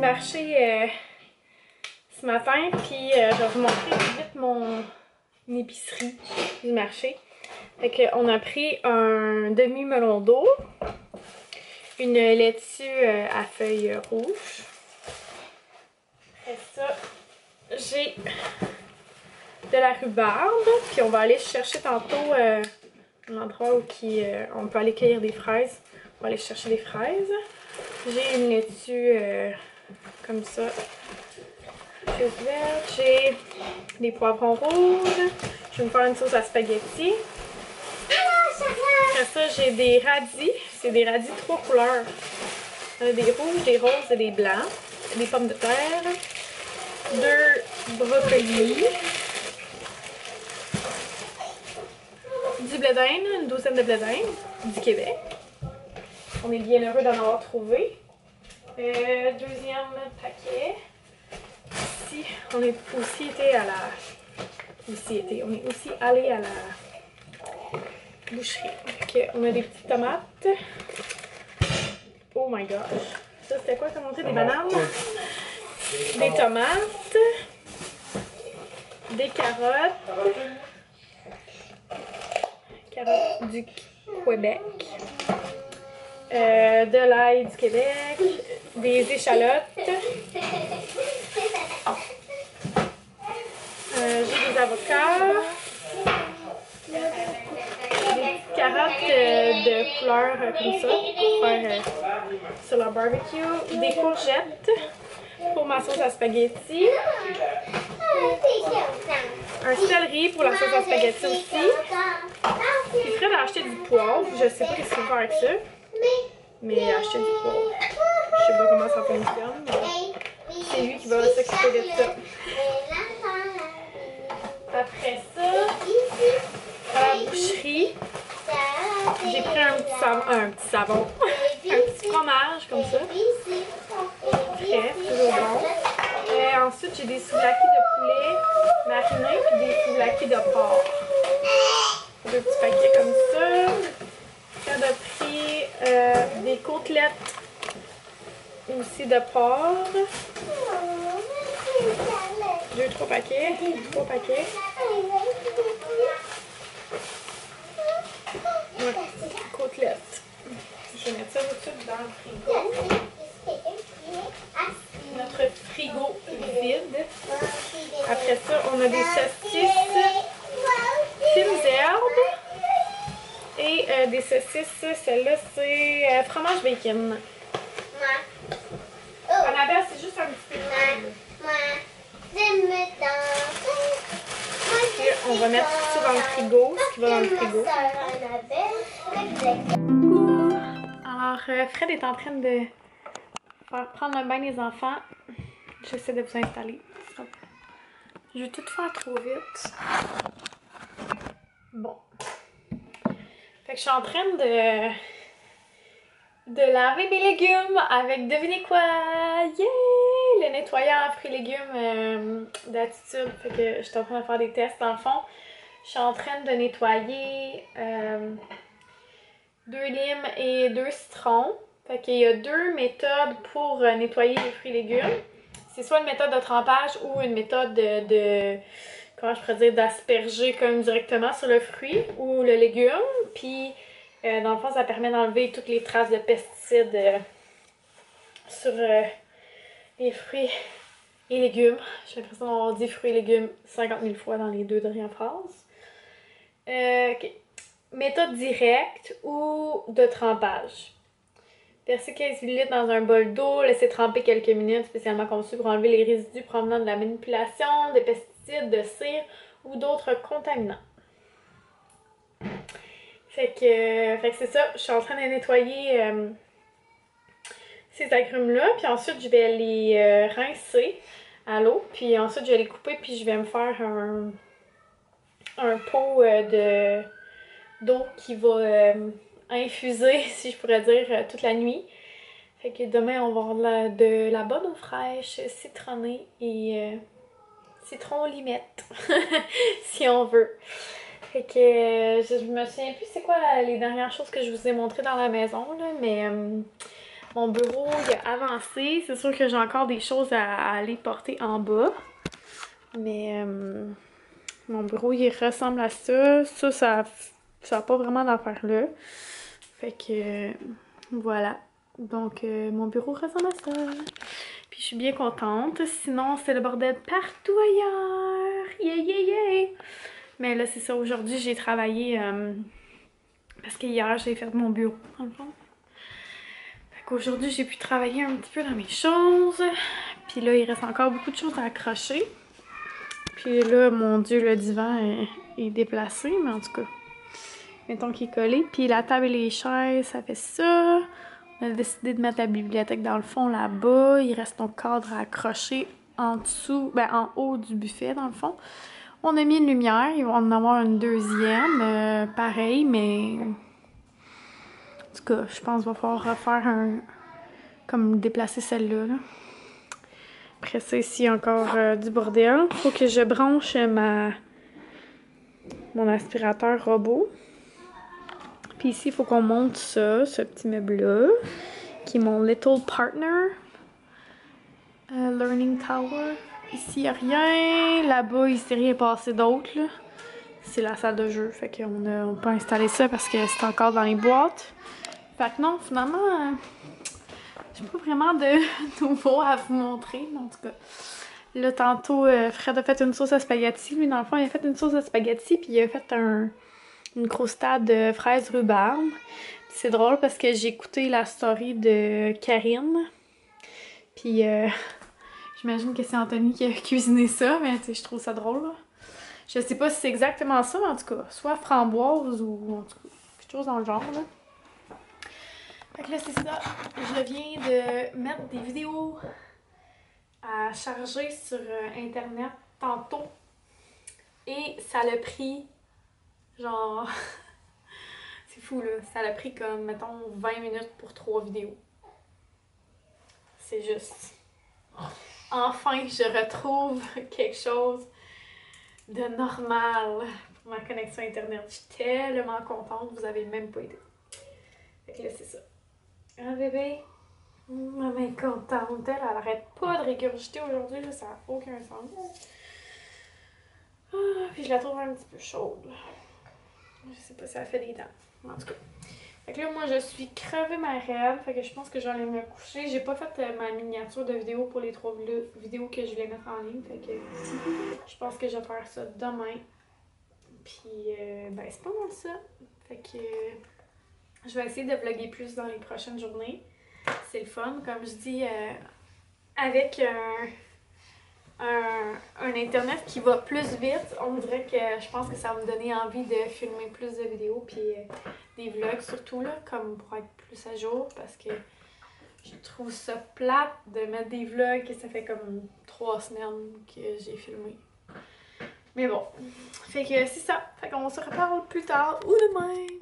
marché ce matin, puis je vais vous montrer vite mon épicerie du marché. Fait qu'on a pris un demi-melon d'eau, une laitue à feuilles rouges. Après ça, j'ai de la rhubarbe, puis on va aller chercher tantôt un endroit où on peut aller cueillir des fraises. On va aller chercher des fraises. J'ai une laitue comme ça, juste verte. J'ai des poivrons rouges. Je vais me faire une sauce à spaghetti. Après ça, j'ai des radis. C'est des radis 3 couleurs. Il y a des rouges, des roses et des blancs. Des pommes de terre. 2 brocolis. Du blé d'Inde, une douzaine de blé d'Inde du Québec. On est bien heureux d'en avoir trouvé. Deuxième paquet. Ici, on est aussi été à la... on est aussi allé à la boucherie. Okay, on a des petites tomates. Oh my gosh. Ça, c'était quoi comme on dit? Des bananes? Des tomates. Des carottes. Carottes du Québec. De l'ail du Québec. Des échalotes. J'ai des avocats. Des carottes de couleur comme ça pour faire sur leur barbecue. Des courgettes pour ma sauce à spaghetti. Un céleri pour la sauce à spaghetti aussi. Puis Fred a acheté du poivre. Je sais pas ce qu'il faut faire avec ça. Mais il a acheté du poivre. Je sais pas comment ça fonctionne. Mais c'est lui qui va s'occuper de ça. Après ça, à la boucherie, j'ai pris un petit savon, un petit fromage comme ça. Frais, toujours bon. Ensuite, j'ai des souvlaki de poulet marinés et des souvlaki de porc. 2 petits paquets comme ça. Fred a pris des côtelettes aussi de porc. 2-3 paquets. 3 paquets. Ouais, côtelettes. Je vais mettre ça tout de suite dans le frigo. Notre frigo est vide. Après ça, on a des saucisses fines herbes. Et des saucisses, celle-là c'est fromage bacon. Annabelle, c'est juste un petit peu. On va mettre tout ça dans le frigo, ce qui va dans le frigo. Coucou! Alors, Fred est en train de faire prendre un bain des enfants. J'essaie de vous installer. Je vais tout faire trop vite. Bon. Fait que je suis en train de laver mes légumes avec, devinez quoi? Yeah! Le nettoyant fruits et légumes d'Attitude. Fait que je suis en train de faire des tests. Dans le fond, je suis en train de nettoyer 2 limes et 2 citrons. Fait qu'il y a 2 méthodes pour nettoyer les fruits et légumes. C'est soit une méthode de trempage ou une méthode comment je pourrais dire, d'asperger comme directement sur le fruit ou le légume. Puis dans le fond, ça permet d'enlever toutes les traces de pesticides sur les fruits et légumes. J'ai l'impression d'avoir dit fruits et légumes 50 000 fois dans les 2 dernières phrases. Ok. Méthode directe ou de trempage. Versez 15 ml dans un bol d'eau, laissez tremper quelques minutes, spécialement conçu pour enlever les résidus provenant de la manipulation, des pesticides, de cire ou d'autres contaminants. Fait que c'est ça, je suis en train de nettoyer ces agrumes-là, puis ensuite je vais les rincer à l'eau, puis ensuite je vais les couper, puis je vais me faire un pot d'eau qui va infuser, si je pourrais dire, toute la nuit. Fait que demain on va avoir de la bonne eau fraîche, citronnée et citron limette, si on veut. Fait que je me souviens plus c'est quoi les dernières choses que je vous ai montrées dans la maison, là, mais Mon bureau, il a avancé. C'est sûr que j'ai encore des choses à aller porter en bas. Mais mon bureau, il ressemble à ça. Ça a pas vraiment d'affaire là. Fait que voilà. Donc, mon bureau ressemble à ça. Puis je suis bien contente. Sinon, c'est le bordel partout ailleurs. Yeah, yeah, yeah! Mais là, c'est ça. Aujourd'hui, j'ai travaillé parce que hier, j'ai fait mon bureau, dans le fond. Fait qu'aujourd'hui, j'ai pu travailler un petit peu dans mes choses. Puis là, il reste encore beaucoup de choses à accrocher. Puis là, mon Dieu, le divan est déplacé, mais en tout cas, mettons qu'il est collé. Puis la table et les chaises, ça fait ça. On a décidé de mettre la bibliothèque dans le fond là-bas. Il reste ton cadre à accrocher en dessous, ben en haut du buffet dans le fond. On a mis une lumière, il va en avoir une deuxième, pareil, mais en tout cas, je pense qu'il va falloir refaire comme déplacer celle-là. Là. Après ça, ici, encore du bordel. Faut que je branche mon aspirateur robot. Puis ici, il faut qu'on monte ça, ce petit meuble-là, qui est mon Little Partner Learning Tower. Ici, il n'y a rien. Là-bas, il s'est rien passé d'autre. C'est la salle de jeu. Fait qu'on n'a pas installé ça parce que c'est encore dans les boîtes. Fait que non, finalement, j'ai pas vraiment de nouveau à vous montrer. Mais en tout cas, là, tantôt, Fred a fait une sauce à spaghetti. Lui, dans le fond, il a fait une sauce à spaghetti. Puis il a fait une croustade de fraises rhubarbe. C'est drôle parce que j'ai écouté la story de Karine. Puis j'imagine que c'est Anthony qui a cuisiné ça, mais tu sais, je trouve ça drôle. Là. Je sais pas si c'est exactement ça, mais en tout cas, soit framboise ou en tout cas, quelque chose dans le genre. Là. Fait que là, c'est ça. Je viens de mettre des vidéos à charger sur Internet tantôt. Et ça l'a pris, genre... c'est fou, là. Ça l'a pris comme, mettons, 20 minutes pour 3 vidéos. C'est juste... Enfin, je retrouve quelque chose de normal pour ma connexion Internet. Je suis tellement contente, vous avez même pas idée. Fait que là, c'est ça. Ah, bébé? Maman est contente. Elle arrête pas de régurgiter aujourd'hui, là, ça n'a aucun sens. Ah, puis je la trouve un petit peu chaude. Je sais pas si elle fait des dents. En tout cas. Fait que là, moi, je suis crevée ma raide. Fait que je pense que j'allais me coucher. J'ai pas fait ma miniature de vidéo pour les 3 vidéos que je voulais mettre en ligne. Fait que je pense que je vais faire ça demain. Puis, ben, c'est pas mal ça. Fait que je vais essayer de vlogger plus dans les prochaines journées. C'est le fun. Comme je dis, avec un internet qui va plus vite, on dirait que je pense que ça va me donner envie de filmer plus de vidéos puis des vlogs surtout là, comme pour être plus à jour parce que je trouve ça plate de mettre des vlogs que ça fait comme 3 semaines que j'ai filmé. Mais bon, fait que c'est ça. Fait qu'on se reparle plus tard ou demain.